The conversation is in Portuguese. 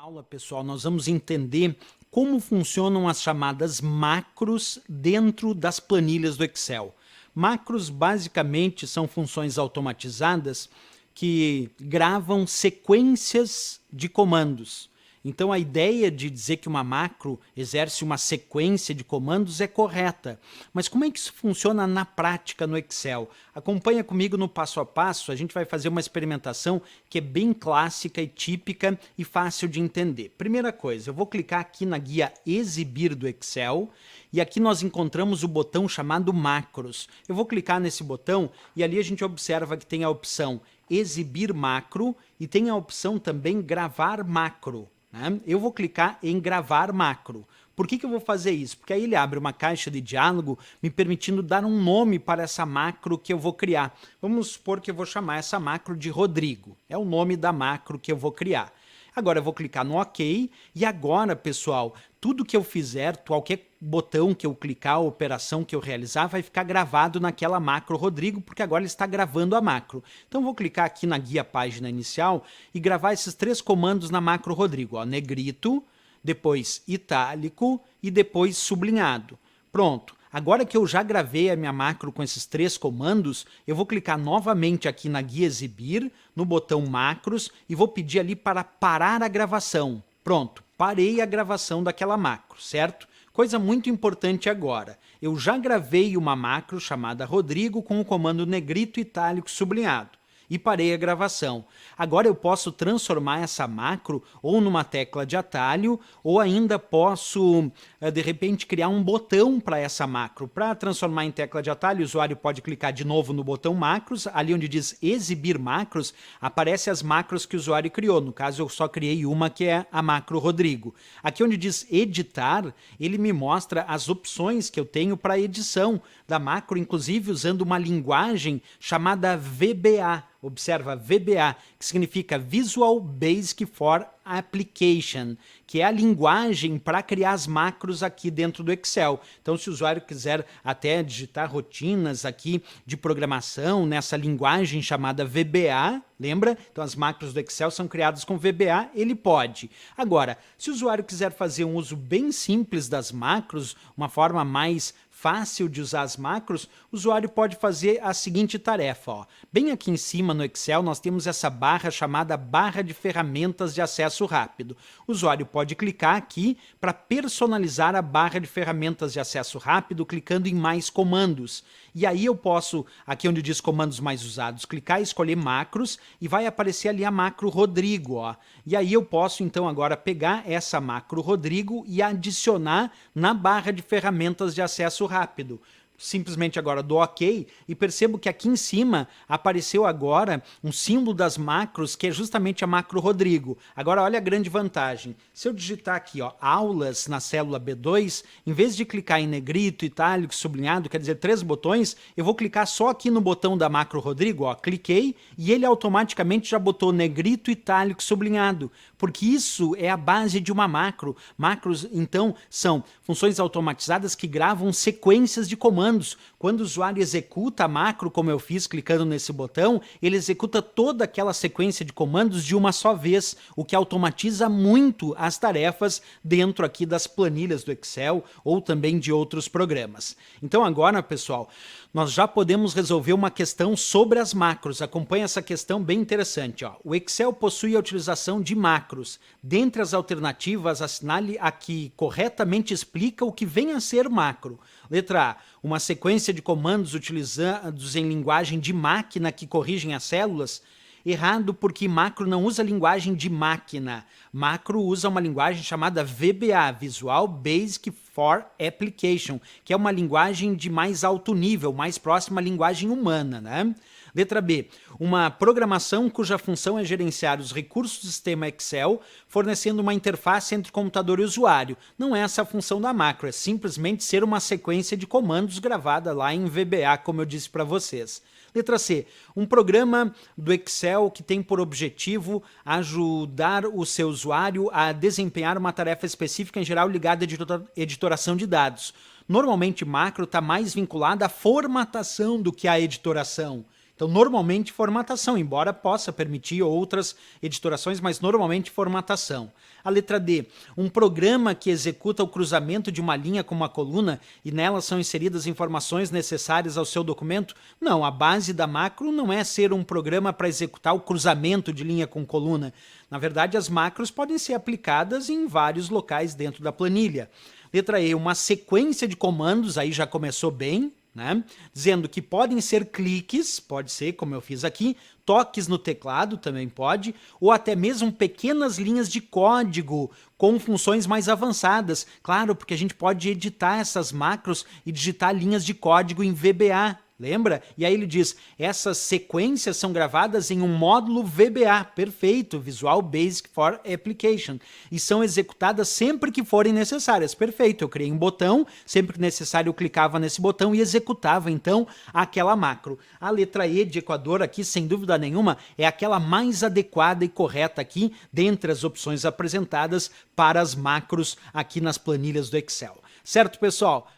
Aula, pessoal, nós vamos entender como funcionam as chamadas macros dentro das planilhas do Excel. Macros, basicamente, são funções automatizadas que gravam sequências de comandos. Então, a ideia de dizer que uma macro exerce uma sequência de comandos é correta. Mas como é que isso funciona na prática no Excel? Acompanha comigo no passo a passo, a gente vai fazer uma experimentação que é bem clássica e típica e fácil de entender. Primeira coisa, eu vou clicar aqui na guia Exibir do Excel e aqui nós encontramos o botão chamado Macros. Eu vou clicar nesse botão e ali a gente observa que tem a opção Exibir Macro e tem a opção também Gravar Macro. Eu vou clicar em gravar macro. Por que eu vou fazer isso? Porque aí ele abre uma caixa de diálogo me permitindo dar um nome para essa macro que eu vou criar. Vamos supor que eu vou chamar essa macro de Rodrigo. É o nome da macro que eu vou criar. Agora eu vou clicar no OK e agora, pessoal, tudo que eu fizer, qualquer botão que eu clicar, operação que eu realizar, vai ficar gravado naquela macro Rodrigo, porque agora ele está gravando a macro. Então vou clicar aqui na guia página inicial e gravar esses três comandos na macro Rodrigo. Ó, negrito, depois itálico e depois sublinhado. Pronto. Agora que eu já gravei a minha macro com esses três comandos, eu vou clicar novamente aqui na guia Exibir, no botão Macros, e vou pedir ali para parar a gravação. Pronto, parei a gravação daquela macro, certo? Coisa muito importante agora, eu já gravei uma macro chamada Rodrigo com o comando negrito itálico sublinhado. E parei a gravação. Agora eu posso transformar essa macro ou numa tecla de atalho ou ainda posso, de repente, criar um botão para essa macro. Para transformar em tecla de atalho, o usuário pode clicar de novo no botão macros, ali onde diz exibir macros, aparecem as macros que o usuário criou. No caso, eu só criei uma que é a macro Rodrigo. Aqui onde diz editar, ele me mostra as opções que eu tenho para edição da macro, inclusive usando uma linguagem chamada VBA. Observa, VBA, que significa Visual Basic for Application, que é a linguagem para criar as macros aqui dentro do Excel. Então, se o usuário quiser até digitar rotinas aqui de programação nessa linguagem chamada VBA, lembra? Então, as macros do Excel são criadas com VBA, ele pode. Agora, se o usuário quiser fazer um uso bem simples das macros, uma forma mais fácil de usar as macros, o usuário pode fazer a seguinte tarefa. Ó. Bem aqui em cima no Excel nós temos essa barra chamada barra de ferramentas de acesso rápido. O usuário pode clicar aqui para personalizar a barra de ferramentas de acesso rápido clicando em mais comandos. E aí eu posso, aqui onde diz comandos mais usados, clicar e escolher macros e vai aparecer ali a macro Rodrigo. Ó. E aí eu posso então agora pegar essa macro Rodrigo e adicionar na barra de ferramentas de acesso rápido. Simplesmente agora dou OK e percebo que aqui em cima apareceu agora um símbolo das macros que é justamente a macro Rodrigo. Agora olha a grande vantagem. Se eu digitar aqui ó, aulas na célula B2, em vez de clicar em negrito, itálico, sublinhado, quer dizer 3 botões, eu vou clicar só aqui no botão da macro Rodrigo, ó, cliquei e ele automaticamente já botou negrito, itálico, sublinhado, porque isso é a base de uma macro. Macros, então, são funções automatizadas que gravam sequências de comandos. Quando o usuário executa a macro, como eu fiz clicando nesse botão, ele executa toda aquela sequência de comandos de uma só vez, o que automatiza muito as tarefas dentro aqui das planilhas do Excel ou também de outros programas. Então agora, pessoal, nós já podemos resolver uma questão sobre as macros. Acompanhe essa questão bem interessante. Ó. O Excel possui a utilização de macros. Dentre as alternativas, assinale a que corretamente explica o que vem a ser macro. Letra A, uma sequência de comandos utilizados em linguagem de máquina que corrigem as células. Errado, porque macro não usa linguagem de máquina. Macro usa uma linguagem chamada VBA, Visual Basic for Application, que é uma linguagem de mais alto nível, mais próxima à linguagem humana, né? Letra B, uma programação cuja função é gerenciar os recursos do sistema Excel, fornecendo uma interface entre computador e usuário. Não é essa a função da macro, é simplesmente ser uma sequência de comandos gravada lá em VBA, como eu disse para vocês. Letra C, um programa do Excel que tem por objetivo ajudar o seu usuário a desempenhar uma tarefa específica, em geral ligada à editoração de dados. Normalmente macro está mais vinculada à formatação do que à editoração. Então, normalmente formatação, embora possa permitir outras editorações, mas normalmente formatação. A letra D, um programa que executa o cruzamento de uma linha com uma coluna e nela são inseridas informações necessárias ao seu documento? Não, a base da macro não é ser um programa para executar o cruzamento de linha com coluna. Na verdade, as macros podem ser aplicadas em vários locais dentro da planilha. Letra E, uma sequência de comandos, aí já começou bem, né? Dizendo que podem ser cliques, pode ser, como eu fiz aqui, toques no teclado também pode, ou até mesmo pequenas linhas de código com funções mais avançadas. Claro, porque a gente pode editar essas macros e digitar linhas de código em VBA. Lembra? E aí ele diz, essas sequências são gravadas em um módulo VBA, perfeito, Visual Basic for Application, e são executadas sempre que forem necessárias, perfeito, eu criei um botão, sempre que necessário eu clicava nesse botão e executava então aquela macro. A letra E de Equador aqui, sem dúvida nenhuma, é aquela mais adequada e correta aqui, dentre as opções apresentadas para as macros aqui nas planilhas do Excel. Certo, pessoal?